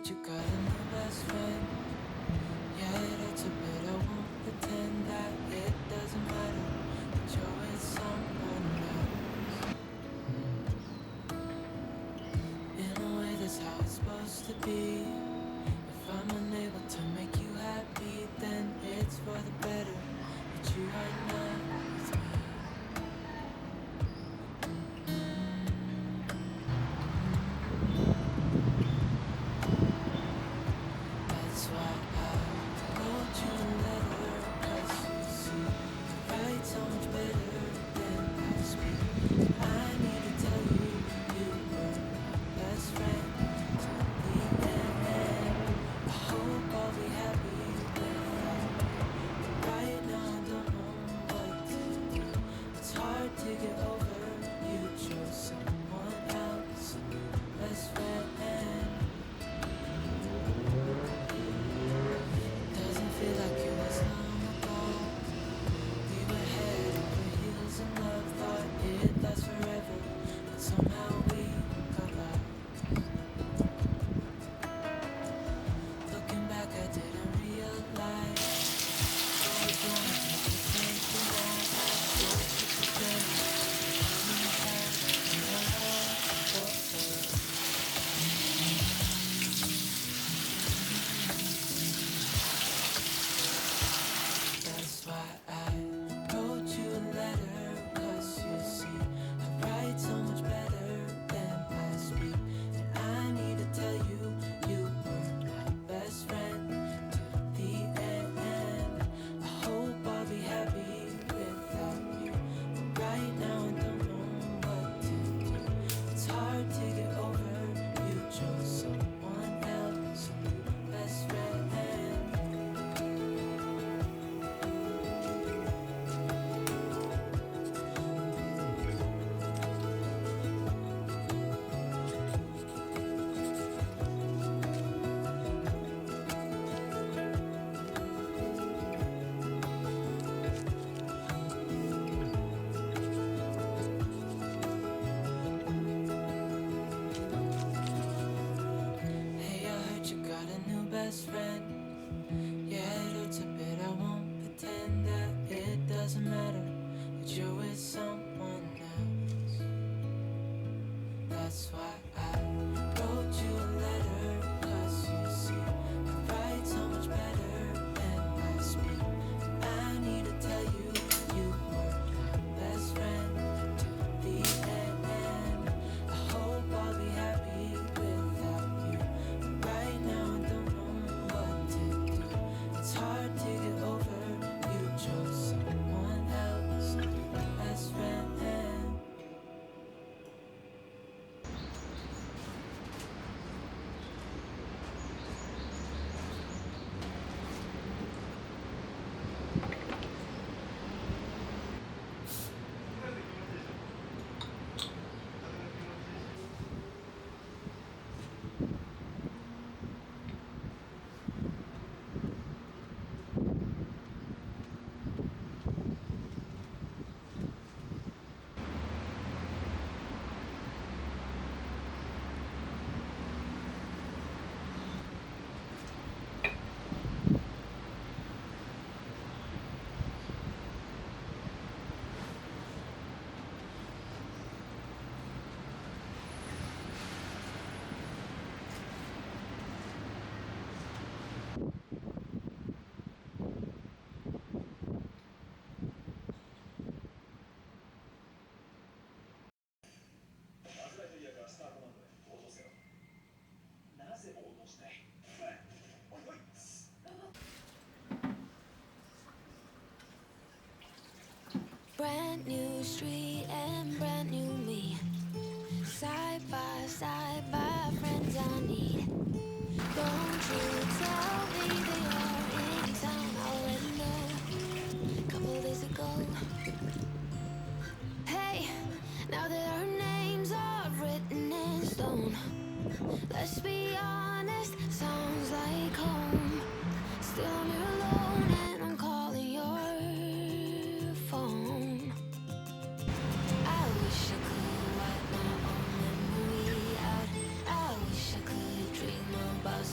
heard you got a new best friend. Yeah, it hurts a bit, I won't pretend that it doesn't matter, but you're with someone else. In a way that's how it's supposed to be. If I'm unable to make you happy, then it's for the better that you are not with me. That's why I wrote you a letter, 'cause you see, I write so much better than I speak. I need to tell you, you were my best friend till the end. I hope I'll be happy without you. Right now I don't know what to do. It's hard to get over. You chose someone else, best friend. Doesn't feel like it was long ago. We were head over heels in love, thought it'd last forever, but somehow we got lost. Looking back, I didn't realize what was wrong with me. Thinking that I was such a better That's why I wrote you a letter, 'cause you see, I write so much better than I speak. And I need to tell you, you were my best friend till the end. I hope I'll be happy without you. But right now I don't know what to do. It's hard to get over. You chose someone else, best friend. Hey, I heard you got a new best friend. Yeah, it hurts a bit, I won't pretend that it doesn't matter, that you're with someone else. That's why I wrote you a letter, 'cause you see, I write so much better than I speak. I need to tell you, you were my best friend till the end. I hope I'll be happy without you. But right now I don't know what to do. It's hard to get over. You chose someone else, best friend. Brand new street and brand new me. Side by side, by friends I need. Don't you tell me they are in town. I already know. Couple days ago. Hey, now that our names are written in stone. Let's be honest, sounds like home. Still I'm here alone and I'm calling your phone. I wish I could wipe my own memory out. I wish I could dream about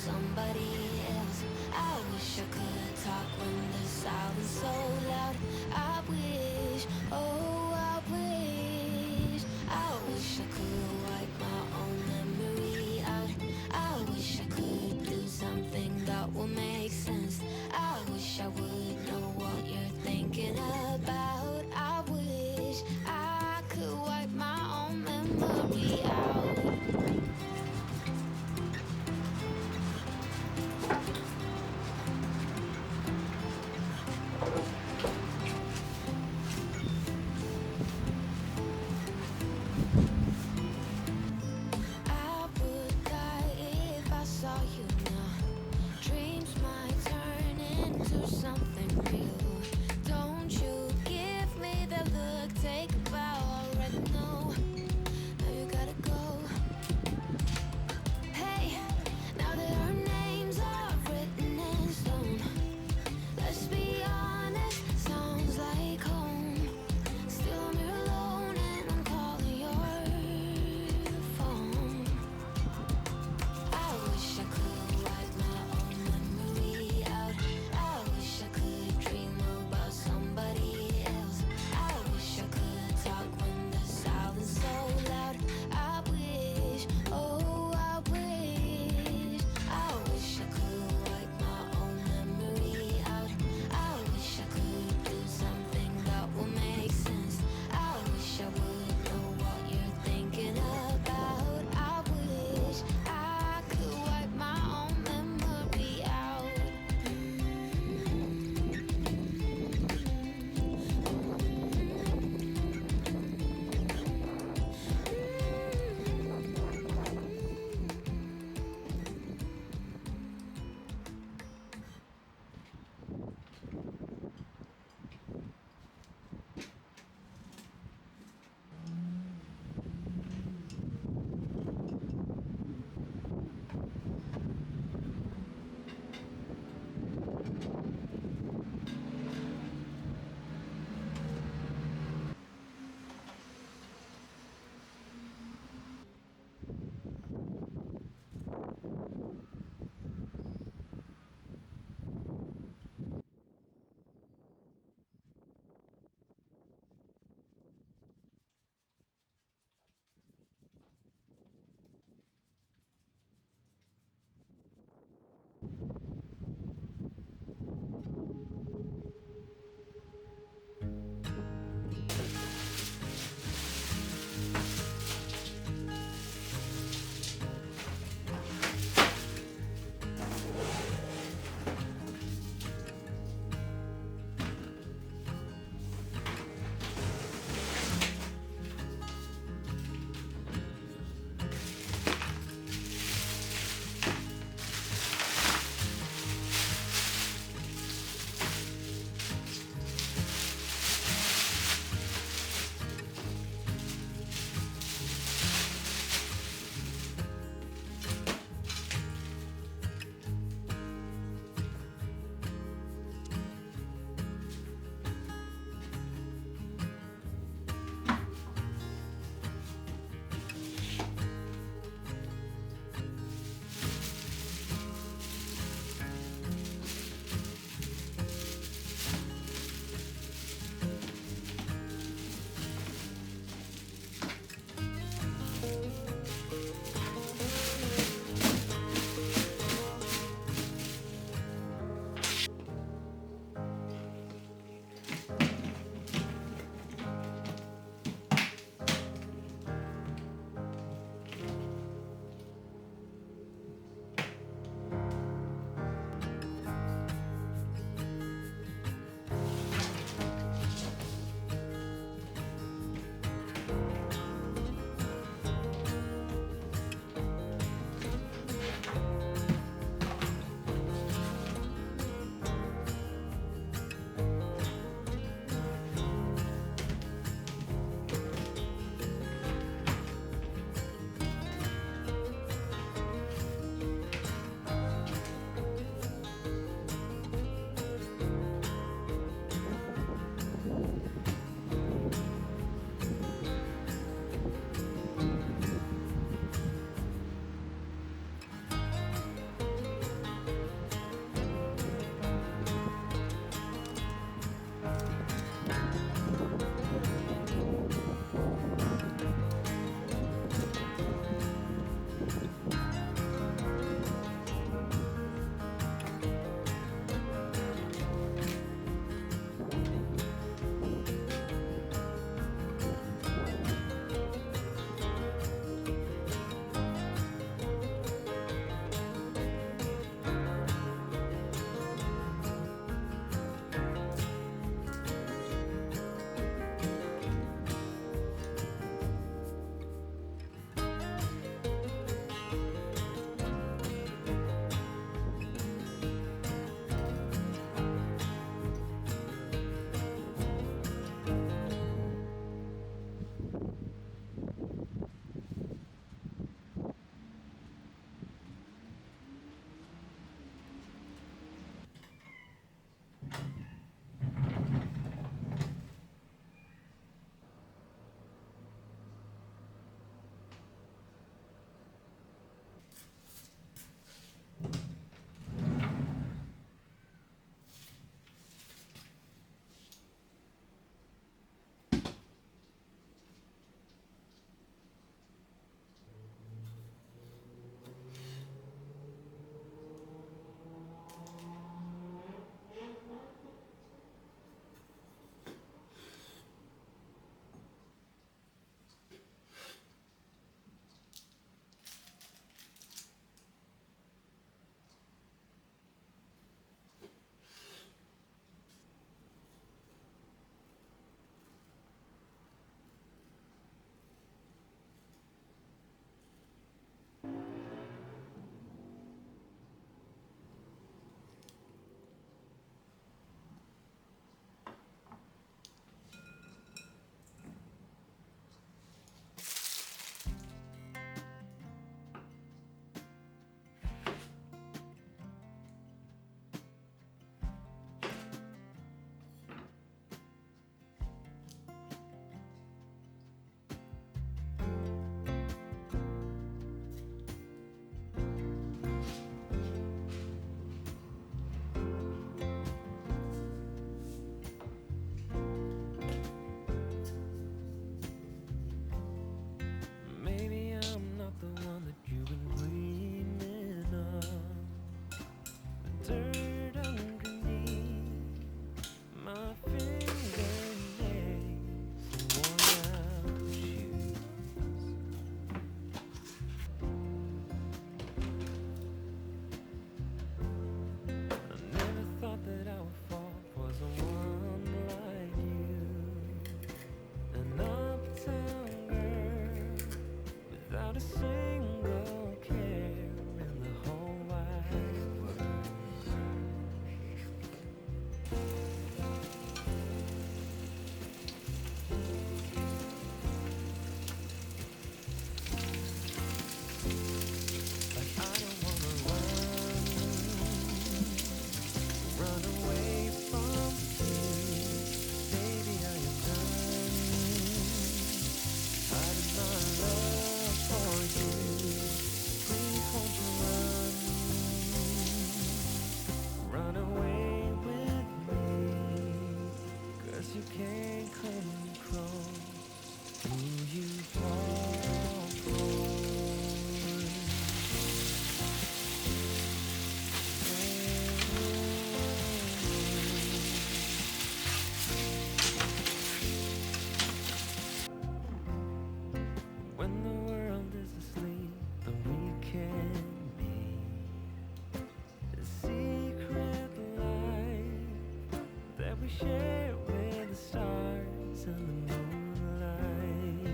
share with the stars and the moonlight.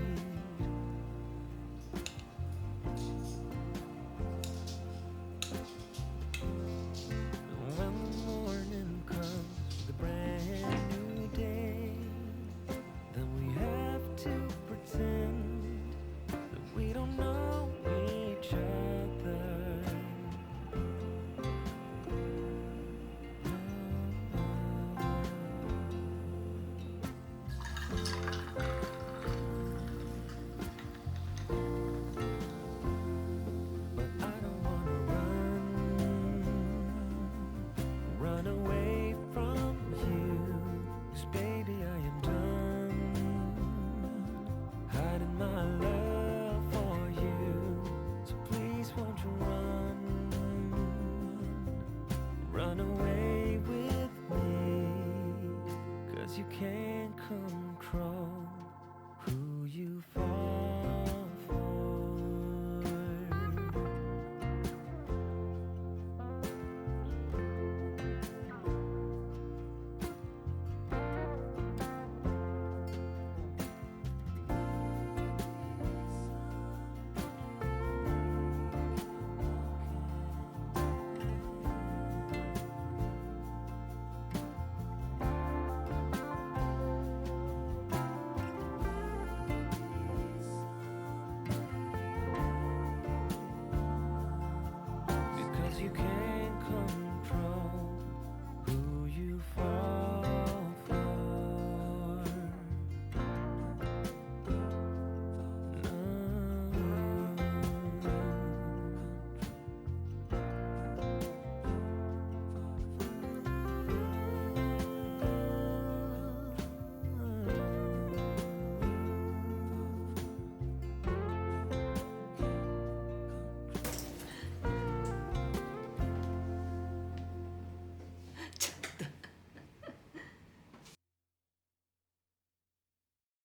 When the morning comes with a brand new day, then we have to pretend that we don't know each other. But I don't wanna run away from you, 'cause baby I am done hiding my love for you. So please won't you run away with me, 'cause you can't control who you fall for. Because you can't